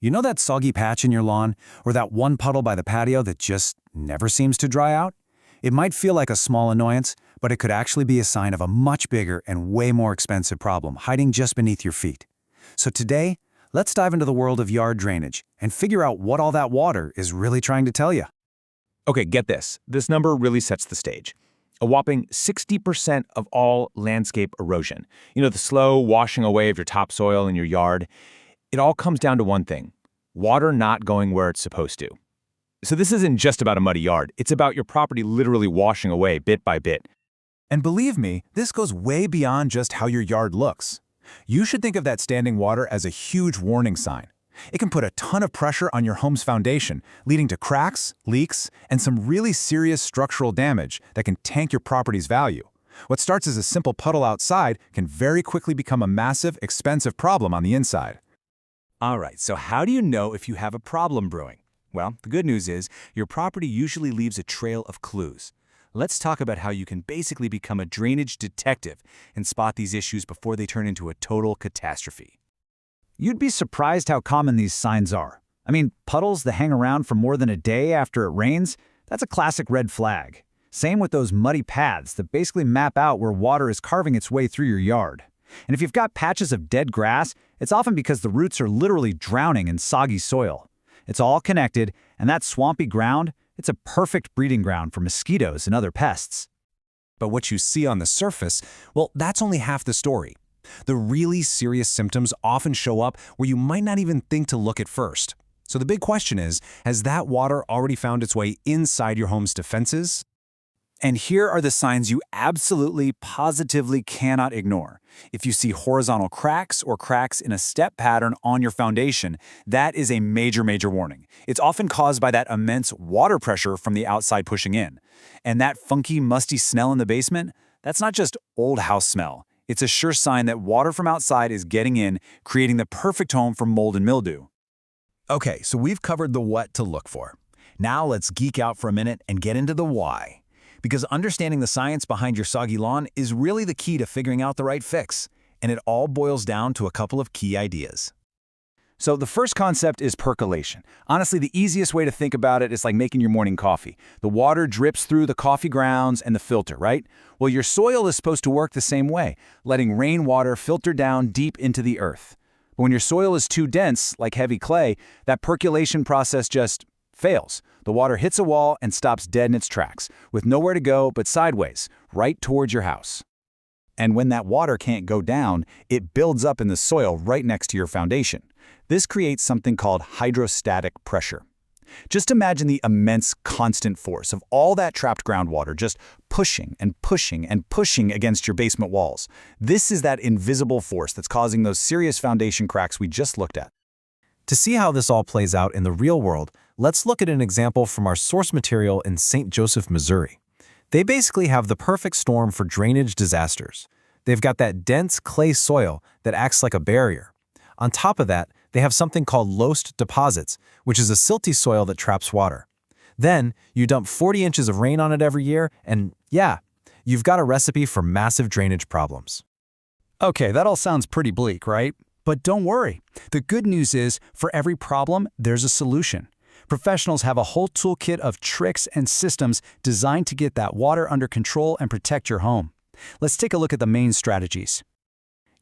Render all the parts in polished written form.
You know that soggy patch in your lawn, or that one puddle by the patio that just never seems to dry out? It might feel like a small annoyance, but it could actually be a sign of a much bigger and way more expensive problem hiding just beneath your feet. So today, let's dive into the world of yard drainage and figure out what all that water is really trying to tell you. Okay, get this. This number really sets the stage. A whopping 60% of all landscape erosion, the slow washing away of your topsoil in your yard, it all comes down to one thing: water not going where it's supposed to. So this isn't just about a muddy yard. It's about your property literally washing away bit by bit. And believe me, this goes way beyond just how your yard looks. You should think of that standing water as a huge warning sign. It can put a ton of pressure on your home's foundation, leading to cracks, leaks, and some really serious structural damage that can tank your property's value. What starts as a simple puddle outside can very quickly become a massive, expensive problem on the inside. All right, so how do you know if you have a problem brewing? Well, the good news is your property usually leaves a trail of clues. Let's talk about how you can basically become a drainage detective and spot these issues before they turn into a total catastrophe. You'd be surprised how common these signs are. I mean, puddles that hang around for more than a day after it rains, that's a classic red flag. Same with those muddy paths that basically map out where water is carving its way through your yard. And if you've got patches of dead grass, it's often because the roots are literally drowning in soggy soil. It's all connected, and that swampy ground, it's a perfect breeding ground for mosquitoes and other pests. But what you see on the surface, well, that's only half the story. The really serious symptoms often show up where you might not even think to look at first. So the big question is, has that water already found its way inside your home's defenses? And here are the signs you absolutely, positively cannot ignore. If you see horizontal cracks or cracks in a step pattern on your foundation, that is a major, major warning. It's often caused by that immense water pressure from the outside pushing in. And that funky, musty smell in the basement, that's not just old house smell. It's a sure sign that water from outside is getting in, creating the perfect home for mold and mildew. Okay, so we've covered the what to look for. Now let's geek out for a minute and get into the why. Because understanding the science behind your soggy lawn is really the key to figuring out the right fix. And it all boils down to a couple of key ideas. So the first concept is percolation. Honestly, the easiest way to think about it is like making your morning coffee. The water drips through the coffee grounds and the filter, right? Well, your soil is supposed to work the same way, letting rainwater filter down deep into the earth. But when your soil is too dense, like heavy clay, that percolation process just fails. The water hits a wall and stops dead in its tracks, with nowhere to go but sideways, right towards your house. And when that water can't go down, it builds up in the soil right next to your foundation. This creates something called hydrostatic pressure. Just imagine the immense constant force of all that trapped groundwater just pushing and pushing and pushing against your basement walls. This is that invisible force that's causing those serious foundation cracks we just looked at. To see how this all plays out in the real world, let's look at an example from our source material in St. Joseph, Missouri. They basically have the perfect storm for drainage disasters. They've got that dense clay soil that acts like a barrier. On top of that, they have something called loast deposits, which is a silty soil that traps water. Then, you dump 40 inches of rain on it every year, and yeah, you've got a recipe for massive drainage problems. Okay, that all sounds pretty bleak, right? But don't worry. The good news is, for every problem, there's a solution. Professionals have a whole toolkit of tricks and systems designed to get that water under control and protect your home. Let's take a look at the main strategies.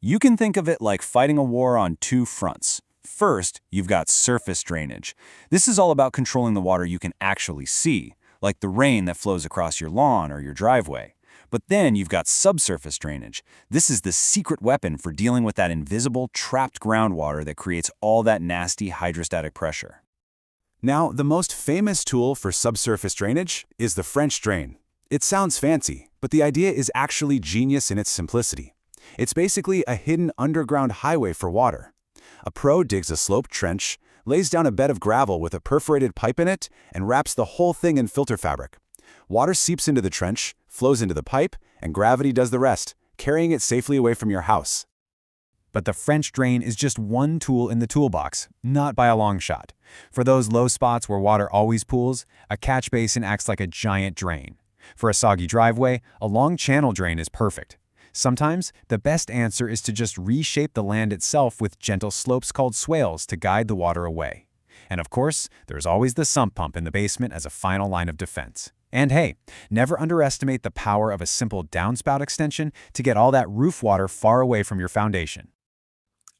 You can think of it like fighting a war on two fronts. First, you've got surface drainage. This is all about controlling the water you can actually see, like the rain that flows across your lawn or your driveway. But then you've got subsurface drainage. This is the secret weapon for dealing with that invisible, trapped groundwater that creates all that nasty hydrostatic pressure. Now, the most famous tool for subsurface drainage is the French drain. It sounds fancy, but the idea is actually genius in its simplicity. It's basically a hidden underground highway for water. A pro digs a sloped trench, lays down a bed of gravel with a perforated pipe in it, and wraps the whole thing in filter fabric. Water seeps into the trench, flows into the pipe, and gravity does the rest, carrying it safely away from your house. But the French drain is just one tool in the toolbox, not by a long shot. For those low spots where water always pools, a catch basin acts like a giant drain. For a soggy driveway, a long channel drain is perfect. Sometimes, the best answer is to just reshape the land itself with gentle slopes called swales to guide the water away. And of course, there's always the sump pump in the basement as a final line of defense. And hey, never underestimate the power of a simple downspout extension to get all that roof water far away from your foundation.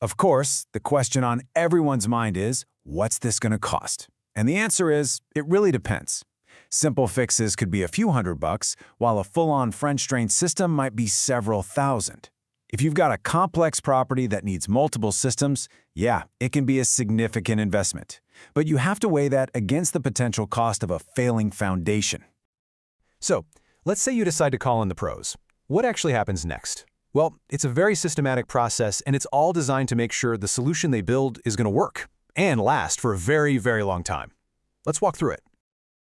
Of course, the question on everyone's mind is, what's this going to cost? And the answer is, it really depends. Simple fixes could be a few $100, while a full-on French drain system might be several thousand. If you've got a complex property that needs multiple systems, yeah, it can be a significant investment. But you have to weigh that against the potential cost of a failing foundation. So, let's say you decide to call in the pros. What actually happens next? Well, it's a very systematic process, and it's all designed to make sure the solution they build is going to work and last for a very, very long time. Let's walk through it.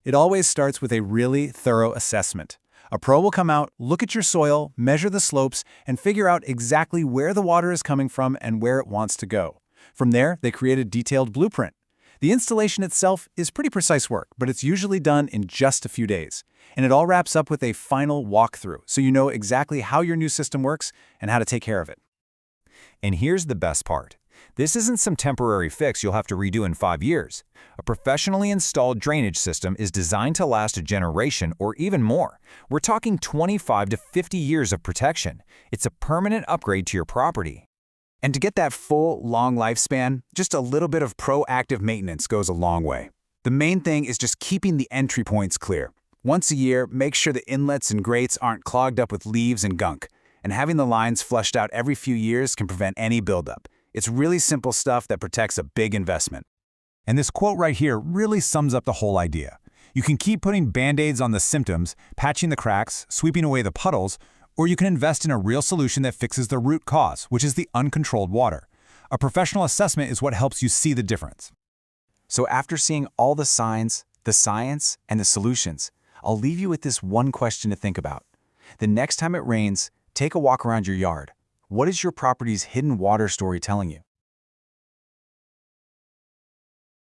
It always starts with a really thorough assessment. A pro will come out, look at your soil, measure the slopes, and figure out exactly where the water is coming from and where it wants to go. From there, they create a detailed blueprint. The installation itself is pretty precise work, but it's usually done in just a few days. And it all wraps up with a final walkthrough, so you know exactly how your new system works and how to take care of it. And here's the best part. This isn't some temporary fix you'll have to redo in 5 years. A professionally installed drainage system is designed to last a generation or even more. We're talking 25 to 50 years of protection. It's a permanent upgrade to your property. And to get that full, long lifespan, just a little bit of proactive maintenance goes a long way. The main thing is just keeping the entry points clear. Once a year, make sure the inlets and grates aren't clogged up with leaves and gunk. And having the lines flushed out every few years can prevent any buildup. It's really simple stuff that protects a big investment. And this quote right here really sums up the whole idea. You can keep putting band-aids on the symptoms, patching the cracks, sweeping away the puddles, or you can invest in a real solution that fixes the root cause, which is the uncontrolled water. A professional assessment is what helps you see the difference. So after seeing all the signs, the science, and the solutions, I'll leave you with this one question to think about. The next time it rains, take a walk around your yard. What is your property's hidden water story telling you?